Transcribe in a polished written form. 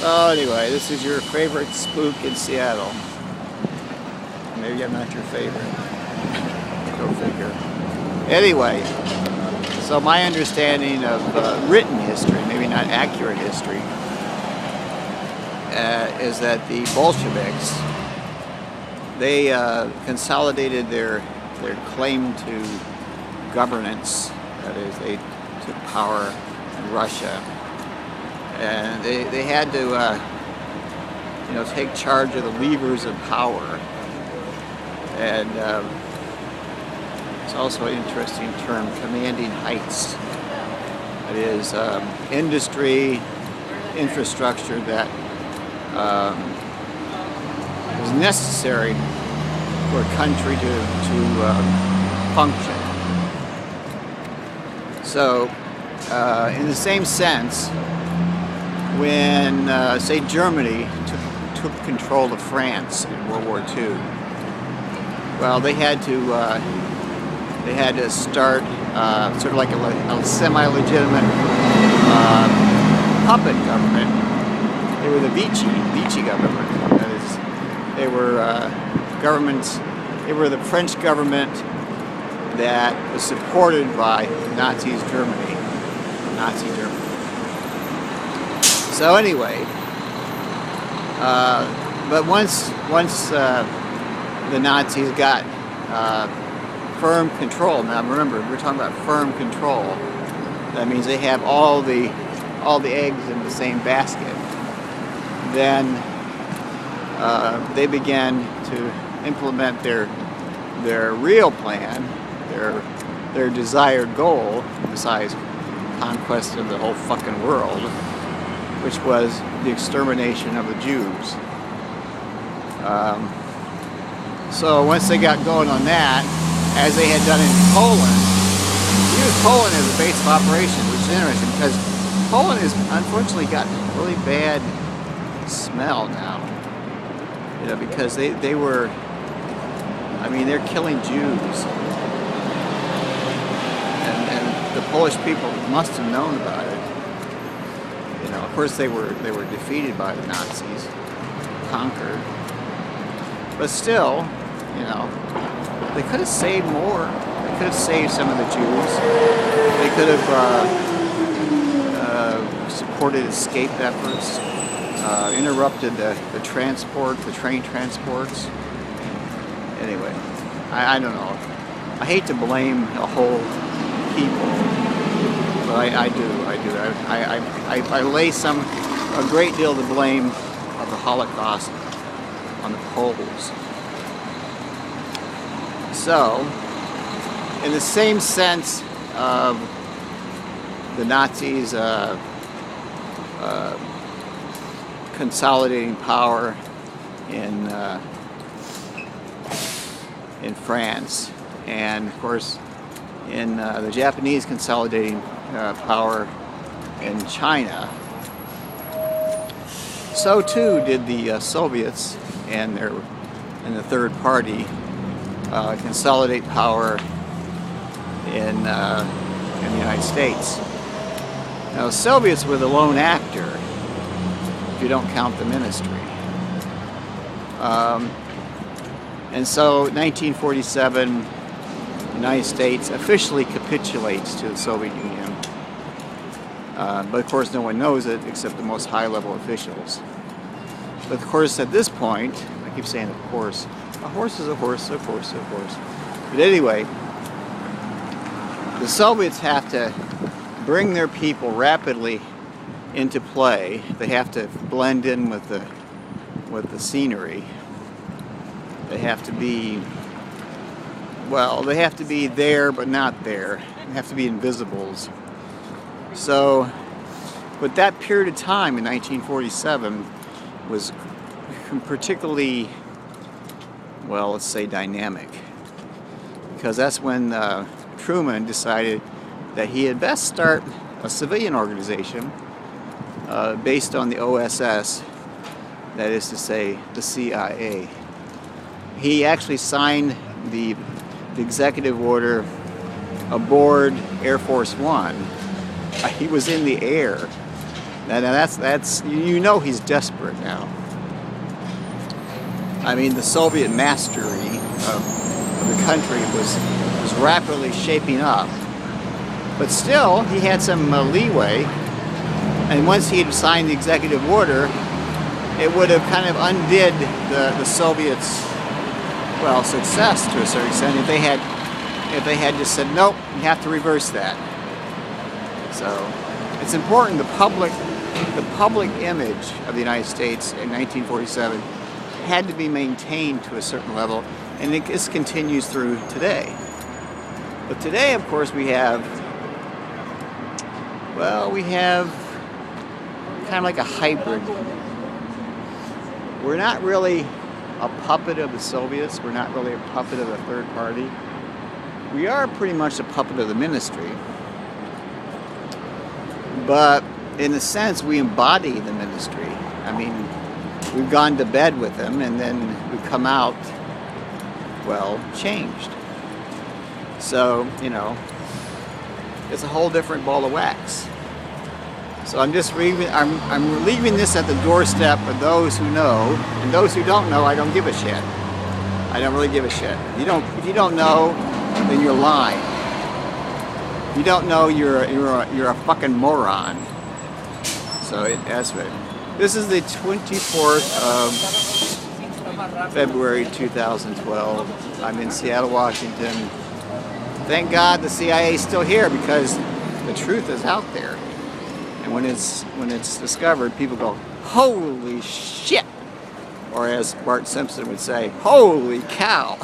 So anyway, this is your favorite spook in Seattle. Maybe I'm not your favorite. Go figure. Anyway, so my understanding of written history, maybe not accurate history, is that the Bolsheviks, they consolidated their claim to governance. That is, they took power in Russia, and they had to take charge of the levers of power. And it's also an interesting term, commanding heights. That is industry, infrastructure that is necessary for a country to function. So, in the same sense, when, say, Germany took control of France in World War II, well, they had to start sort of like a semi-legitimate puppet government. They were the Vichy government. That is, they were governments. They were the French government that was supported by Nazi Germany. So anyway, but once the Nazis got firm control. Now remember, we're talking about firm control. That means they have all the eggs in the same basket. Then they began to implement their real plan, their desired goal, besides conquest of the whole fucking world, which was the extermination of the Jews. So once they got going on that, as they had done in Poland, used Poland as a base of operations, which is interesting because Poland has unfortunately got really bad smell now. Because they were, they're killing Jews. And the Polish people must have known about it. Of course they were defeated by the Nazis, conquered. But still, they could have saved more. They could have saved some of the Jews. They could have supported escape efforts, interrupted the train transports. Anyway, I don't know. I hate to blame the whole people, but I do. I lay a great deal of the blame of the Holocaust on the Poles. So, in the same sense of the Nazis consolidating power in France, and of course in the Japanese consolidating power in China, so too did the Soviets and the third party consolidate power in the United States. Now, the Soviets were the lone actor, if you don't count the ministry. And so, 1947, the United States officially capitulates to the Soviet Union. But of course, no one knows it except the most high-level officials. But of course, at this point, I keep saying of course, a horse is a horse, of course. But anyway, the Soviets have to bring their people rapidly into play. They have to blend in with the scenery. They have to be, they have to be there but not there. They have to be invisibles. So, but that period of time in 1947 was particularly, let's say dynamic, because that's when Truman decided that he had best start a civilian organization based on the OSS, that is to say, the CIA. He actually signed the executive order aboard Air Force One. He was in the air And that's you know he's desperate now. I mean, the Soviet mastery of the country was rapidly shaping up, but still he had some leeway. And once he had signed the executive order, it would have kind of undid the Soviets' success to a certain extent if they had just said nope, you have to reverse that. So it's important the public image of the United States in 1947 had to be maintained to a certain level, and this continues through today. But today, of course, we have kind of like a hybrid. We're not really a puppet of the Soviets. We're not really a puppet of a third party. We are pretty much a puppet of the ministry. But in a sense, we embody the ministry. I mean, we've gone to bed with them, and then we come out, changed. So, it's a whole different ball of wax. So I'm leaving this at the doorstep of those who know, and those who don't know, I don't give a shit. I don't really give a shit. If you don't know, then you're lying. If you don't know, you're a fucking moron. So this is the 24th of February 2012. I'm in Seattle, Washington. Thank God the CIA is still here, because the truth is out there. And when it's discovered, people go, holy shit! Or as Bart Simpson would say, holy cow!